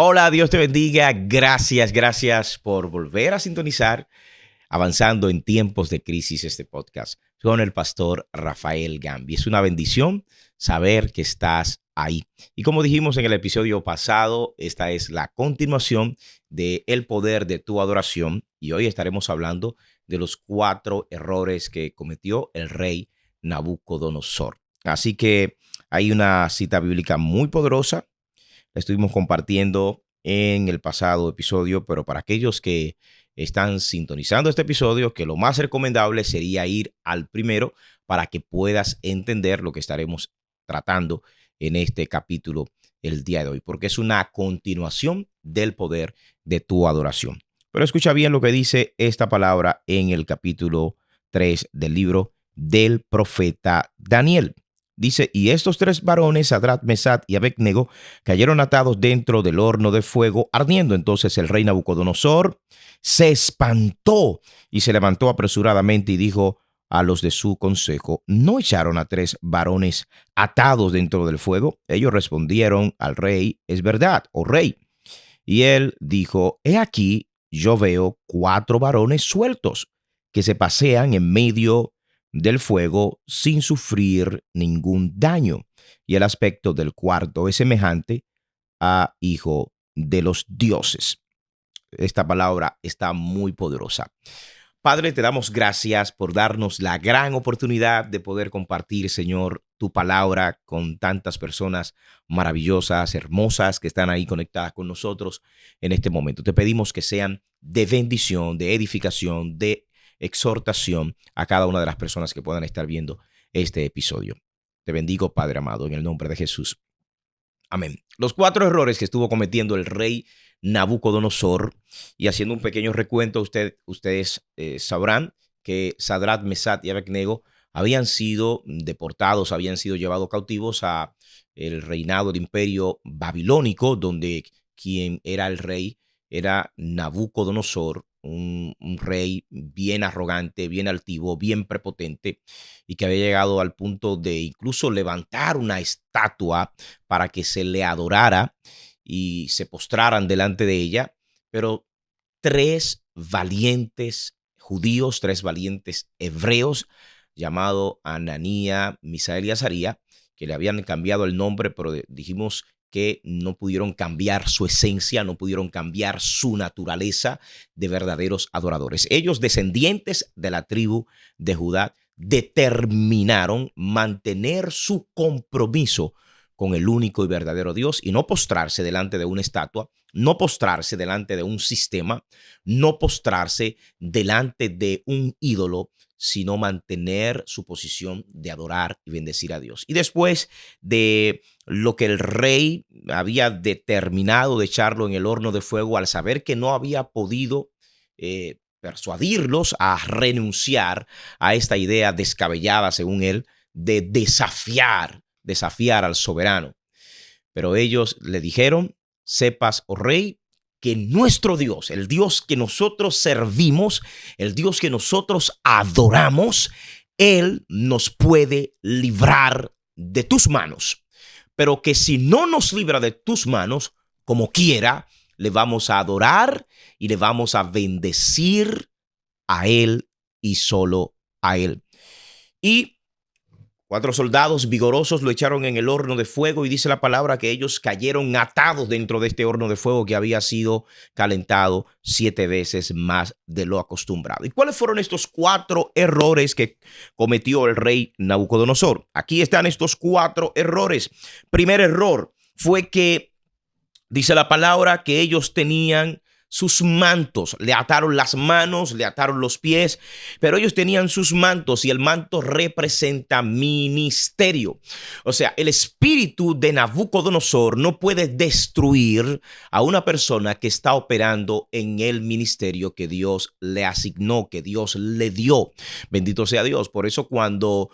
Hola, Dios te bendiga. Gracias por volver a sintonizar Avanzando en Tiempos de Crisis este podcast con el pastor Rafael Gambi. Es una bendición saber que estás ahí. Y como dijimos en el episodio pasado, esta es la continuación de El poder de tu adoración y hoy estaremos hablando de los 4 errores que cometió el rey Nabucodonosor. Así que hay una cita bíblica muy poderosa. La estuvimos compartiendo en el pasado episodio, pero para aquellos que están sintonizando este episodio, que lo más recomendable sería ir al primero para que puedas entender lo que estaremos tratando en este capítulo el día de hoy, porque es una continuación del poder de tu adoración. Pero escucha bien lo que dice esta palabra en el capítulo 3 del libro del profeta Daniel. Dice, y estos 3 varones, Sadrach, Mesach y Abednego, cayeron atados dentro del horno de fuego ardiendo. Entonces el rey Nabucodonosor se espantó y se levantó apresuradamente y dijo a los de su consejo, ¿no echaron a 3 varones atados dentro del fuego? Ellos respondieron al rey, es verdad, oh rey. Y él dijo, he aquí, yo veo 4 varones sueltos que se pasean en medio del fuego sin sufrir ningún daño. Y el aspecto del cuarto es semejante a hijo de los dioses. Esta palabra está muy poderosa. Padre, te damos gracias por darnos la gran oportunidad de poder compartir, Señor, tu palabra con tantas personas maravillosas, hermosas, que están ahí conectadas con nosotros en este momento. Te pedimos que sean de bendición, de edificación, de exhortación a cada una de las personas que puedan estar viendo este episodio. Te bendigo, Padre amado, en el nombre de Jesús. Amén. Los 4 errores que estuvo cometiendo el rey Nabucodonosor, y haciendo un pequeño recuento, ustedes sabrán que Sadrach, Mesach y Abednego habían sido deportados, habían sido llevados cautivos a el reinado del imperio babilónico, donde quien era el rey era Nabucodonosor, un rey bien arrogante, bien altivo, bien prepotente, y que había llegado al punto de incluso levantar una estatua para que se le adorara y se postraran delante de ella. Pero 3 valientes judíos, 3 valientes hebreos, llamado Ananía, Misael y Azaría, que le habían cambiado el nombre, pero dijimos que no pudieron cambiar su esencia, no pudieron cambiar su naturaleza de verdaderos adoradores. Ellos, descendientes de la tribu de Judá, determinaron mantener su compromiso con el único y verdadero Dios y no postrarse delante de una estatua, no postrarse delante de un sistema, no postrarse delante de un ídolo, sino mantener su posición de adorar y bendecir a Dios. Y después de lo que el rey había determinado de echarlo en el horno de fuego, al saber que no había podido persuadirlos a renunciar a esta idea descabellada, según él, de desafiar al soberano. Pero ellos le dijeron, sepas, oh rey, que nuestro Dios, el Dios que nosotros servimos, el Dios que nosotros adoramos, Él nos puede librar de tus manos. Pero que si no nos libra de tus manos, como quiera, le vamos a adorar y le vamos a bendecir a Él y solo a Él. Y 4 soldados vigorosos lo echaron en el horno de fuego y dice la palabra que ellos cayeron atados dentro de este horno de fuego que había sido calentado 7 veces más de lo acostumbrado. ¿Y cuáles fueron estos 4 errores que cometió el rey Nabucodonosor? Aquí están estos 4 errores. Primer error fue que dice la palabra que ellos tenían sus mantos, le ataron las manos, le ataron los pies, pero ellos tenían sus mantos y el manto representa ministerio. O sea, el espíritu de Nabucodonosor no puede destruir a una persona que está operando en el ministerio que Dios le asignó, que Dios le dio. Bendito sea Dios. Por eso cuando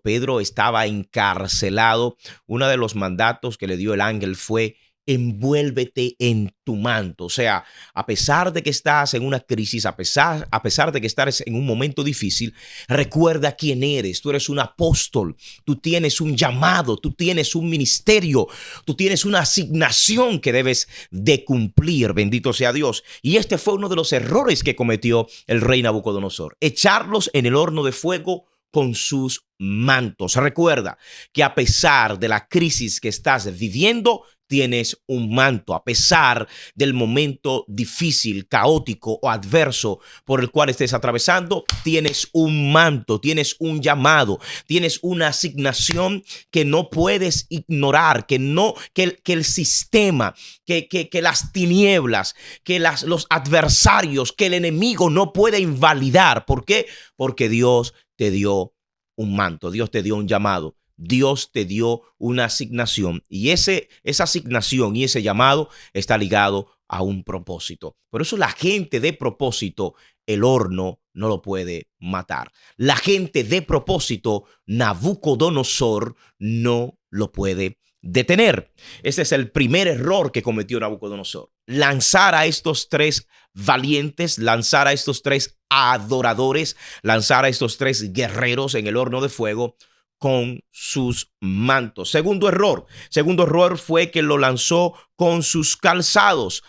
Pedro estaba encarcelado, uno de los mandatos que le dio el ángel fue envuélvete en tu manto. O sea, a pesar de que estás en una crisis, a pesar de que estás en un momento difícil, recuerda quién eres. Tú eres un apóstol, tú tienes un llamado, tú tienes un ministerio, tú tienes una asignación que debes de cumplir. Bendito sea Dios. Y este fue uno de los errores que cometió el rey Nabucodonosor: echarlos en el horno de fuego con sus mantos. Recuerda que a pesar de la crisis que estás viviendo, tienes un manto. A pesar del momento difícil, caótico o adverso por el cual estés atravesando, tienes un manto, tienes un llamado, tienes una asignación que no puedes ignorar, que el sistema, que las tinieblas, que los adversarios, que el enemigo no puede invalidar. ¿Por qué? Porque Dios te dio un manto, Dios te dio un llamado, Dios te dio una asignación, y esa asignación y ese llamado está ligado a un propósito. Por eso la gente de propósito, el horno no lo puede matar. La gente de propósito, Nabucodonosor no lo puede detener. Ese es el primer error que cometió Nabucodonosor: lanzar a estos tres valientes, lanzar a estos tres adoradores, lanzar a estos tres guerreros en el horno de fuego con sus mantos. Segundo error fue que lo lanzó con sus calzados.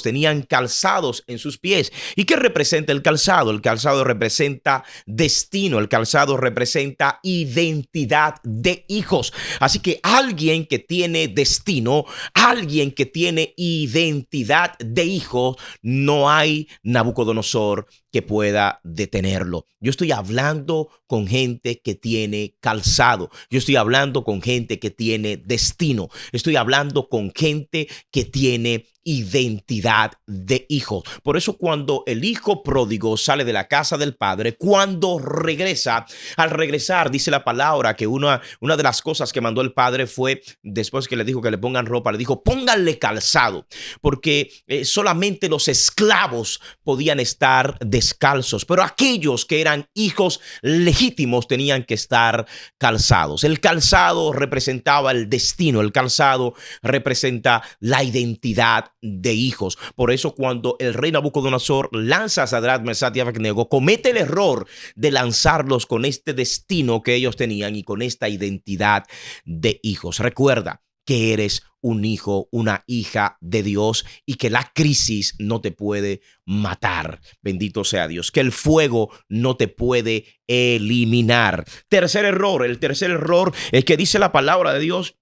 Tenían calzados en sus pies. ¿Y qué representa el calzado? El calzado representa destino, el calzado representa identidad de hijos. Así que alguien que tiene destino, alguien que tiene identidad de hijos, no hay Nabucodonosor que pueda detenerlo. Yo estoy hablando con gente que tiene calzado. Yo estoy hablando con gente que tiene destino. Estoy hablando con gente que tiene identidad de hijo. Por eso cuando el hijo pródigo sale de la casa del padre, cuando regresa, al regresar dice la palabra que una de las cosas que mandó el padre fue, después que le dijo que le pongan ropa, le dijo: pónganle calzado, porque solamente los esclavos podían estar descalzos, pero aquellos que eran hijos legítimos tenían que estar calzados. El calzado representaba el destino, el calzado representa la identidad de hijos. Por eso cuando el rey Nabucodonosor lanza a Sadrach, Mesach y Abednego, comete el error de lanzarlos con este destino que ellos tenían y con esta identidad de hijos. Recuerda que eres un hijo, una hija de Dios, y que la crisis no te puede matar. Bendito sea Dios. Que el fuego no te puede eliminar. El tercer error es que dice la palabra de Dios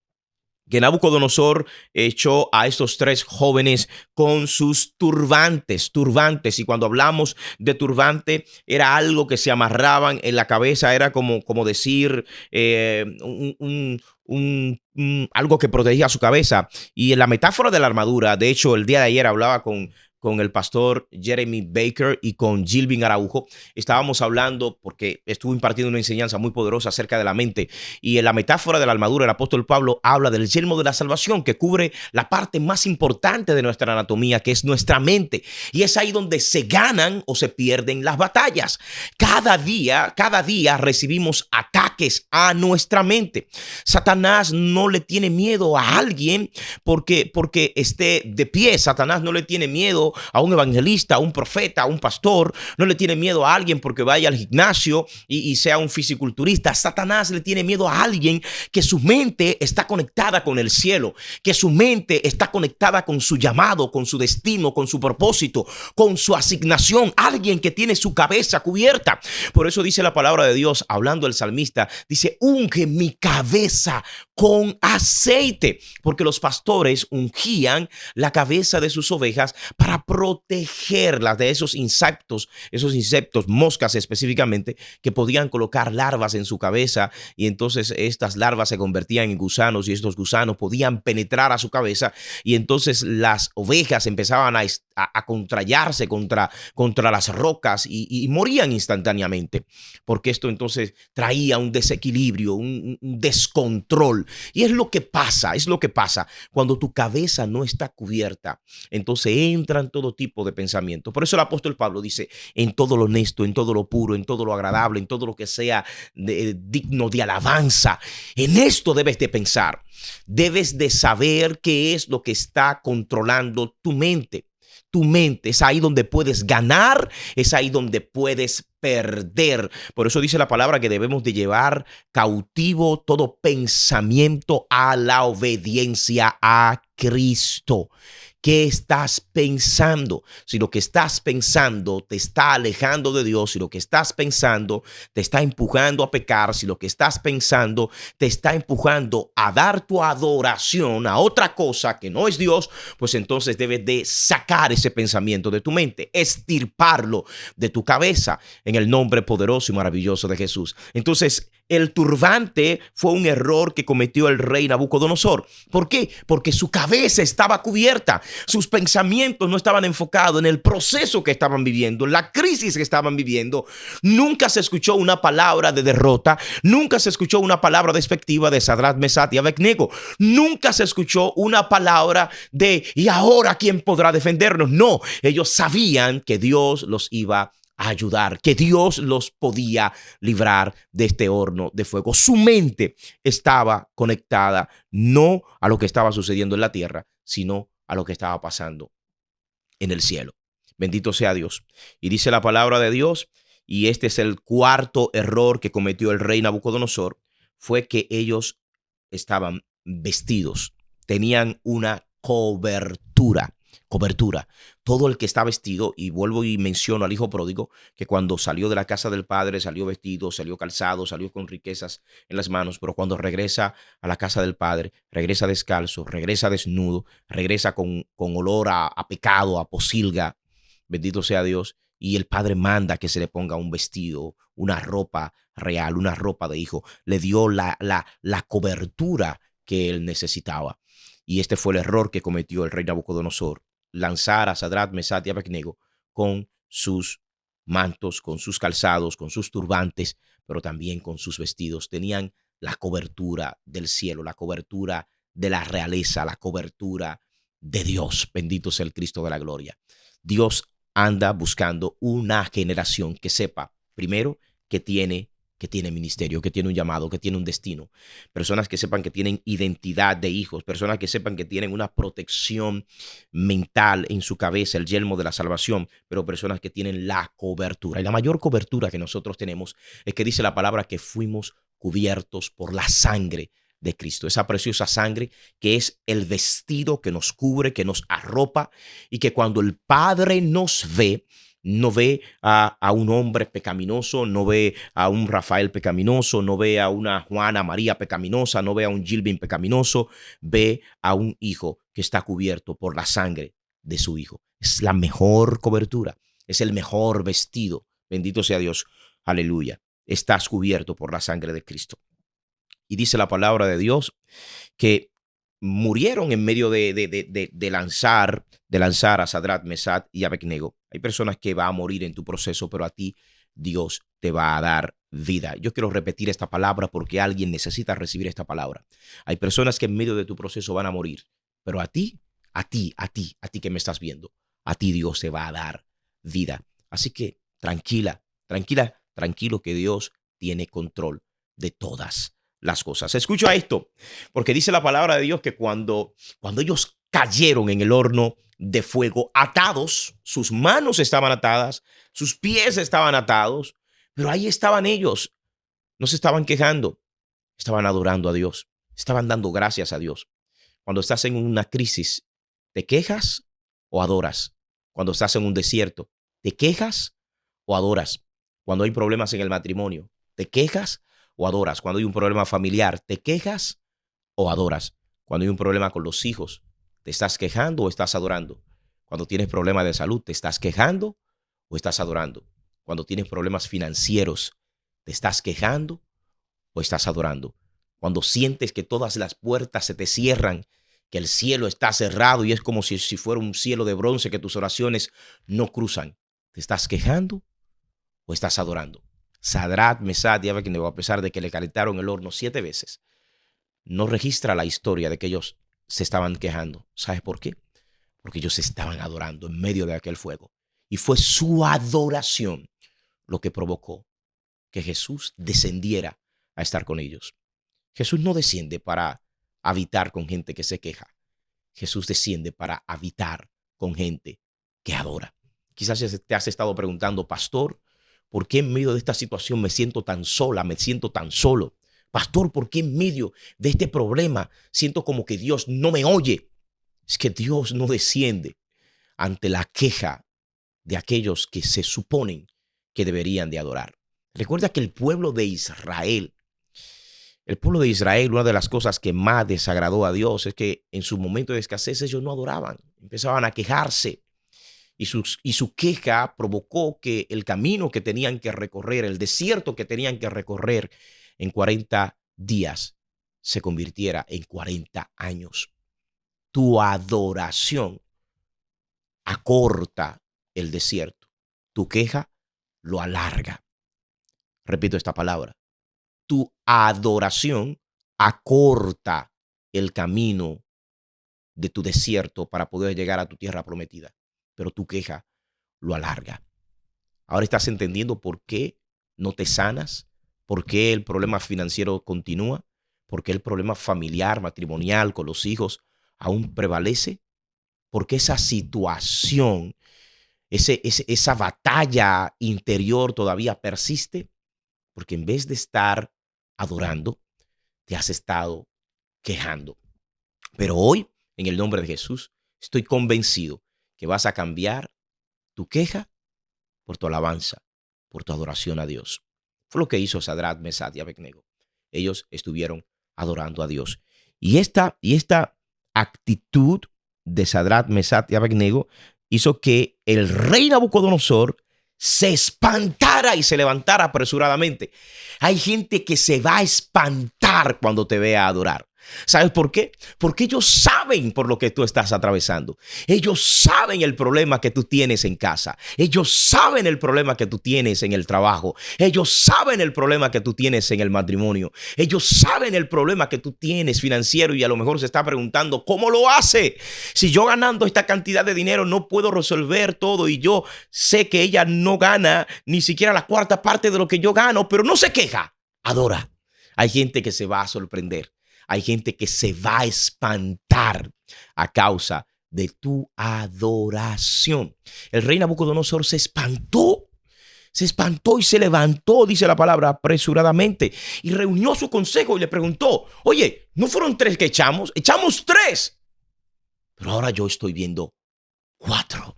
que Nabucodonosor echó a estos tres jóvenes con sus turbantes. Y cuando hablamos de turbante, era algo que se amarraban en la cabeza, era como decir algo que protegía su cabeza. Y en la metáfora de la armadura, de hecho, el día de ayer hablaba con el pastor Jeremy Baker y con Gilvin Araujo. Estábamos hablando, porque estuvo impartiendo una enseñanza muy poderosa acerca de la mente, y en la metáfora de la armadura el apóstol Pablo habla del yelmo de la salvación, que cubre la parte más importante de nuestra anatomía, que es nuestra mente, y es ahí donde se ganan o se pierden las batallas. Cada día recibimos ataques a nuestra mente. Satanás no le tiene miedo a alguien porque esté de pie. Satanás no le tiene miedo a un evangelista, a un profeta, a un pastor. No le tiene miedo a alguien porque vaya al gimnasio y sea un fisiculturista. Satanás le tiene miedo a alguien que su mente está conectada con el cielo, que su mente está conectada con su llamado, con su destino, con su propósito, con su asignación. Alguien que tiene su cabeza cubierta. Por eso dice la palabra de Dios, hablando el salmista, dice: unge mi cabeza con aceite, porque los pastores ungían la cabeza de sus ovejas para protegerlas de esos insectos, moscas específicamente, que podían colocar larvas en su cabeza, y entonces estas larvas se convertían en gusanos, y estos gusanos podían penetrar a su cabeza, y entonces las ovejas empezaban a contrayarse contra las rocas y morían instantáneamente, porque esto entonces traía un desequilibrio, un descontrol. Y es lo que pasa cuando tu cabeza no está cubierta. Entonces entran todo tipo de pensamiento. Por eso el apóstol Pablo dice, en todo lo honesto, en todo lo puro, en todo lo agradable, en todo lo que sea digno de alabanza, en esto debes de pensar. Debes de saber qué es lo que está controlando tu mente. Tu mente es ahí donde puedes ganar, es ahí donde puedes perder. Por eso dice la palabra que debemos de llevar cautivo todo pensamiento a la obediencia a Cristo. ¿Qué estás pensando? Si lo que estás pensando te está alejando de Dios, si lo que estás pensando te está empujando a pecar, si lo que estás pensando te está empujando a dar tu adoración a otra cosa que no es Dios, pues entonces debes de sacar ese pensamiento de tu mente, extirparlo de tu cabeza en el nombre poderoso y maravilloso de Jesús. Entonces, el turbante fue un error que cometió el rey Nabucodonosor. ¿Por qué? Porque su cabeza estaba cubierta. Sus pensamientos no estaban enfocados en el proceso que estaban viviendo, en la crisis que estaban viviendo. Nunca se escuchó una palabra de derrota. Nunca se escuchó una palabra despectiva de Sadrach, Mesach y Abednego. Nunca se escuchó una palabra de ¿y ahora quién podrá defendernos? No, ellos sabían que Dios los iba a ayudar, que Dios los podía librar de este horno de fuego. Su mente estaba conectada no a lo que estaba sucediendo en la tierra, sino a lo que estaba pasando en el cielo. Bendito sea Dios. Y dice la palabra de Dios, y este es el cuarto error que cometió el rey Nabucodonosor, fue que ellos estaban vestidos, tenían una cobertura. Todo el que está vestido, y vuelvo y menciono al hijo pródigo, que cuando salió de la casa del padre, salió vestido, salió calzado, salió con riquezas en las manos, pero cuando regresa a la casa del padre, regresa descalzo, regresa desnudo, regresa con olor a pecado, a posilga, bendito sea Dios, y el padre manda que se le ponga un vestido, una ropa real, una ropa de hijo, le dio la cobertura que él necesitaba. Y este fue el error que cometió el rey Nabucodonosor, lanzar a Sadrach, Mesach y Abednego con sus mantos, con sus calzados, con sus turbantes, pero también con sus vestidos. Tenían la cobertura del cielo, la cobertura de la realeza, la cobertura de Dios. Bendito sea el Cristo de la gloria. Dios anda buscando una generación que sepa, primero, que tiene ministerio, que tiene un llamado, que tiene un destino. Personas que sepan que tienen identidad de hijos, personas que sepan que tienen una protección mental en su cabeza, el yelmo de la salvación, pero personas que tienen la cobertura. Y la mayor cobertura que nosotros tenemos es que dice la palabra que fuimos cubiertos por la sangre de Cristo, esa preciosa sangre que es el vestido que nos cubre, que nos arropa, y que cuando el Padre nos ve, no ve a un hombre pecaminoso, no ve a un Rafael pecaminoso, no ve a una Juana María pecaminosa, no ve a un Gilvin pecaminoso, ve a un hijo que está cubierto por la sangre de su hijo. Es la mejor cobertura, es el mejor vestido. Bendito sea Dios. Aleluya. Estás cubierto por la sangre de Cristo. Y dice la palabra de Dios que murieron en medio de lanzar a Sadrach, Mesach y Abednego. Hay personas que van a morir en tu proceso, pero a ti Dios te va a dar vida. Yo quiero repetir esta palabra porque alguien necesita recibir esta palabra. Hay personas que en medio de tu proceso van a morir, pero a ti que me estás viendo, a ti Dios te va a dar vida. Así que tranquila, tranquilo que Dios tiene control de todas las cosas. Escucha esto, porque dice la palabra de Dios que cuando ellos cayeron en el horno de fuego, atados, sus manos estaban atadas, sus pies estaban atados, pero ahí estaban ellos, no se estaban quejando, estaban adorando a Dios, estaban dando gracias a Dios. Cuando estás en una crisis, ¿te quejas o adoras? Cuando estás en un desierto, ¿te quejas o adoras? Cuando hay problemas en el matrimonio, ¿te quejas o adoras? Cuando hay un problema familiar, ¿te quejas o adoras? Cuando hay un problema con los hijos, ¿te estás quejando o estás adorando? Cuando tienes problemas de salud, ¿te estás quejando o estás adorando? Cuando tienes problemas financieros, ¿te estás quejando o estás adorando? Cuando sientes que todas las puertas se te cierran, que el cielo está cerrado y es como si fuera un cielo de bronce, que tus oraciones no cruzan, ¿te estás quejando o estás adorando? Sadrach, Mesach y Abednego, a pesar de que le calentaron el horno 7 veces, no registra la historia de que ellos se estaban quejando. ¿Sabes por qué? porque ellos estaban adorando en medio de aquel fuego. Y fue su adoración lo que provocó que Jesús descendiera a estar con ellos. Jesús no desciende para habitar con gente que se queja. Jesús desciende para habitar con gente que adora. Quizás te has estado preguntando, pastor, ¿por qué en medio de esta situación me siento tan sola, me siento tan solo? Pastor, ¿por qué en medio de este problema siento como que Dios no me oye? Es que Dios no desciende ante la queja de aquellos que se suponen que deberían de adorar. Recuerda que el pueblo de Israel, una de las cosas que más desagradó a Dios es que en su momento de escasez ellos no adoraban, empezaban a quejarse. Y su queja provocó que el camino que tenían que recorrer, el desierto que tenían que recorrer en 40 días, se convirtiera en 40 años. Tu adoración acorta el desierto. Tu queja lo alarga. Repito esta palabra. Tu adoración acorta el camino de tu desierto para poder llegar a tu tierra prometida, pero tu queja lo alarga. Ahora estás entendiendo por qué no te sanas, por qué el problema financiero continúa, por qué el problema familiar, matrimonial, con los hijos aún prevalece, porque esa situación, esa batalla interior todavía persiste, porque en vez de estar adorando, te has estado quejando. Pero hoy, en el nombre de Jesús, estoy convencido que vas a cambiar tu queja por tu alabanza, por tu adoración a Dios. Fue lo que hizo Sadrach, Mesach y Abednego. Ellos estuvieron adorando a Dios. Y esta actitud de Sadrach, Mesach y Abednego hizo que el rey Nabucodonosor se espantara y se levantara apresuradamente. Hay gente que se va a espantar cuando te vea adorar. ¿Sabes por qué? Porque ellos saben por lo que tú estás atravesando. Ellos saben el problema que tú tienes en casa. Ellos saben el problema que tú tienes en el trabajo. Ellos saben el problema que tú tienes en el matrimonio. Ellos saben el problema que tú tienes financiero y a lo mejor se está preguntando, ¿cómo lo hace? Si yo ganando esta cantidad de dinero no puedo resolver todo y yo sé que ella no gana ni siquiera la cuarta parte de lo que yo gano, pero no se queja, adora. Hay gente que se va a sorprender. Hay gente que se va a espantar a causa de tu adoración. El rey Nabucodonosor se espantó y se levantó, dice la palabra, apresuradamente y reunió su consejo y le preguntó, oye, ¿no fueron 3 que echamos? Echamos 3. Pero ahora yo estoy viendo 4.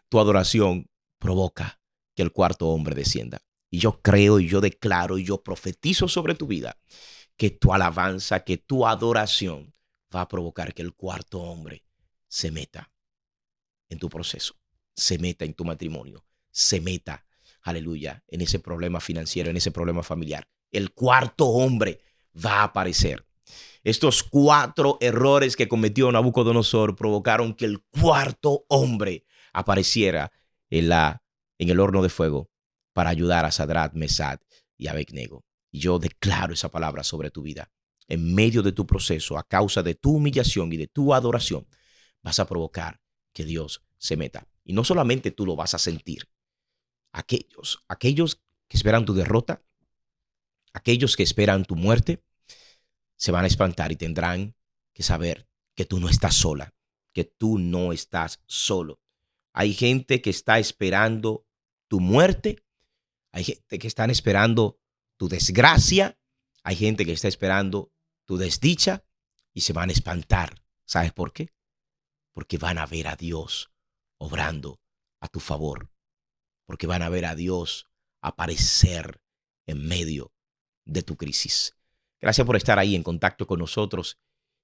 Tu adoración provoca que el cuarto hombre descienda. Y yo creo y yo declaro y yo profetizo sobre tu vida que tu alabanza, que tu adoración va a provocar que el cuarto hombre se meta en tu proceso, se meta en tu matrimonio, se meta, aleluya, en ese problema financiero, en ese problema familiar. El cuarto hombre va a aparecer. Estos 4 errores que cometió Nabucodonosor provocaron que el cuarto hombre apareciera en el horno de fuego para ayudar a Sadrach, Mesach y Abednego. Y yo declaro esa palabra sobre tu vida. En medio de tu proceso, a causa de tu humillación y de tu adoración, vas a provocar que Dios se meta. Y no solamente tú lo vas a sentir. Aquellos que esperan tu derrota, aquellos que esperan tu muerte, se van a espantar y tendrán que saber que tú no estás sola, que tú no estás solo. Hay gente que está esperando tu muerte, hay gente que están esperando tu desgracia, hay gente que está esperando tu desdicha y se van a espantar. ¿Sabes por qué? Porque van a ver a Dios obrando a tu favor, porque van a ver a Dios aparecer en medio de tu crisis. Gracias por estar ahí en contacto con nosotros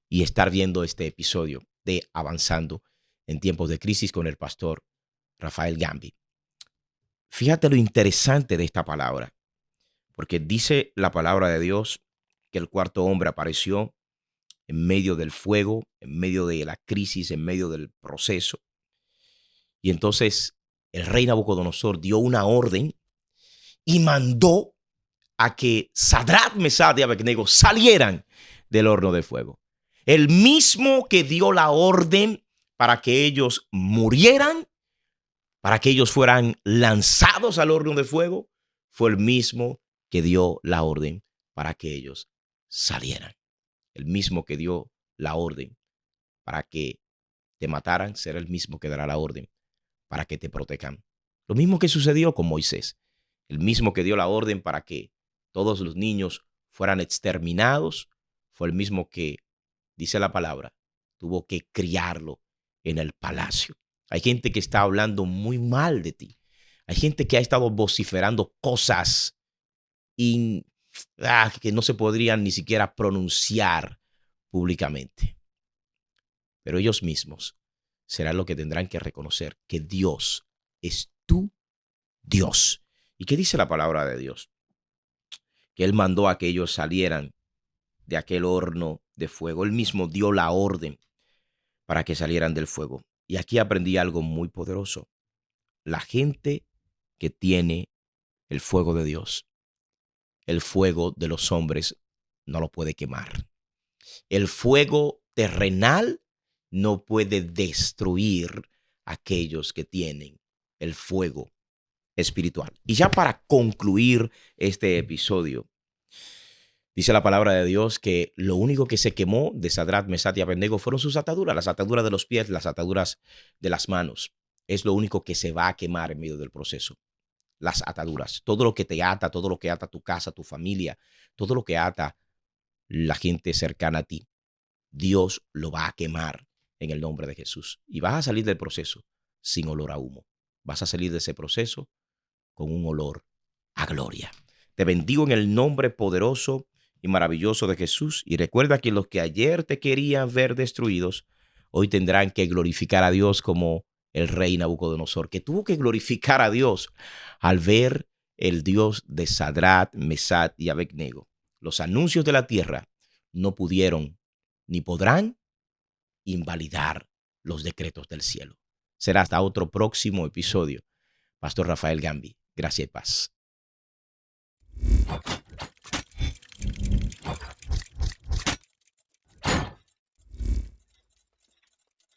y estar viendo este episodio de Avanzando en Tiempos de Crisis con el pastor Rafael Gambi. Fíjate lo interesante de esta palabra, porque dice la palabra de Dios que el cuarto hombre apareció en medio del fuego, en medio de la crisis, en medio del proceso. Y entonces el rey Nabucodonosor dio una orden y mandó a que Sadrach, Mesach y Abednego salieran del horno de fuego. El mismo que dio la orden para que ellos murieran, para que ellos fueran lanzados al horno de fuego, fue el mismo que dio la orden para que ellos salieran. El mismo que dio la orden para que te mataran será el mismo que dará la orden para que te protejan. Lo mismo que sucedió con Moisés. El mismo que dio la orden para que todos los niños fueran exterminados, fue el mismo que, dice la palabra, tuvo que criarlo en el palacio. Hay gente que está hablando muy mal de ti. Hay gente que ha estado vociferando cosas que no se podrían ni siquiera pronunciar públicamente. Pero ellos mismos serán los que tendrán que reconocer que Dios es tu Dios. ¿Y qué dice la palabra de Dios? Que Él mandó a que ellos salieran de aquel horno de fuego. Él mismo dio la orden para que salieran del fuego. Y aquí aprendí algo muy poderoso. La gente que tiene el fuego de Dios, el fuego de los hombres no lo puede quemar. El fuego terrenal no puede destruir a aquellos que tienen el fuego espiritual. Y ya para concluir este episodio, dice la palabra de Dios que lo único que se quemó de Sadrach, Mesach y Abednego fueron sus ataduras, las ataduras de los pies, las ataduras de las manos. Es lo único que se va a quemar en medio del proceso. Las ataduras, todo lo que te ata, todo lo que ata tu casa, tu familia, todo lo que ata la gente cercana a ti, Dios lo va a quemar en el nombre de Jesús. Y vas a salir del proceso sin olor a humo. Vas a salir de ese proceso con un olor a gloria. Te bendigo en el nombre poderoso y maravilloso de Jesús. Y recuerda que los que ayer te querían ver destruidos, hoy tendrán que glorificar a Dios como el rey Nabucodonosor, que tuvo que glorificar a Dios al ver el Dios de Sadrach, Mesach y Abednego. Los anuncios de la tierra no pudieron ni podrán invalidar los decretos del cielo. Será hasta otro próximo episodio. Pastor Rafael Gambi, gracias y paz.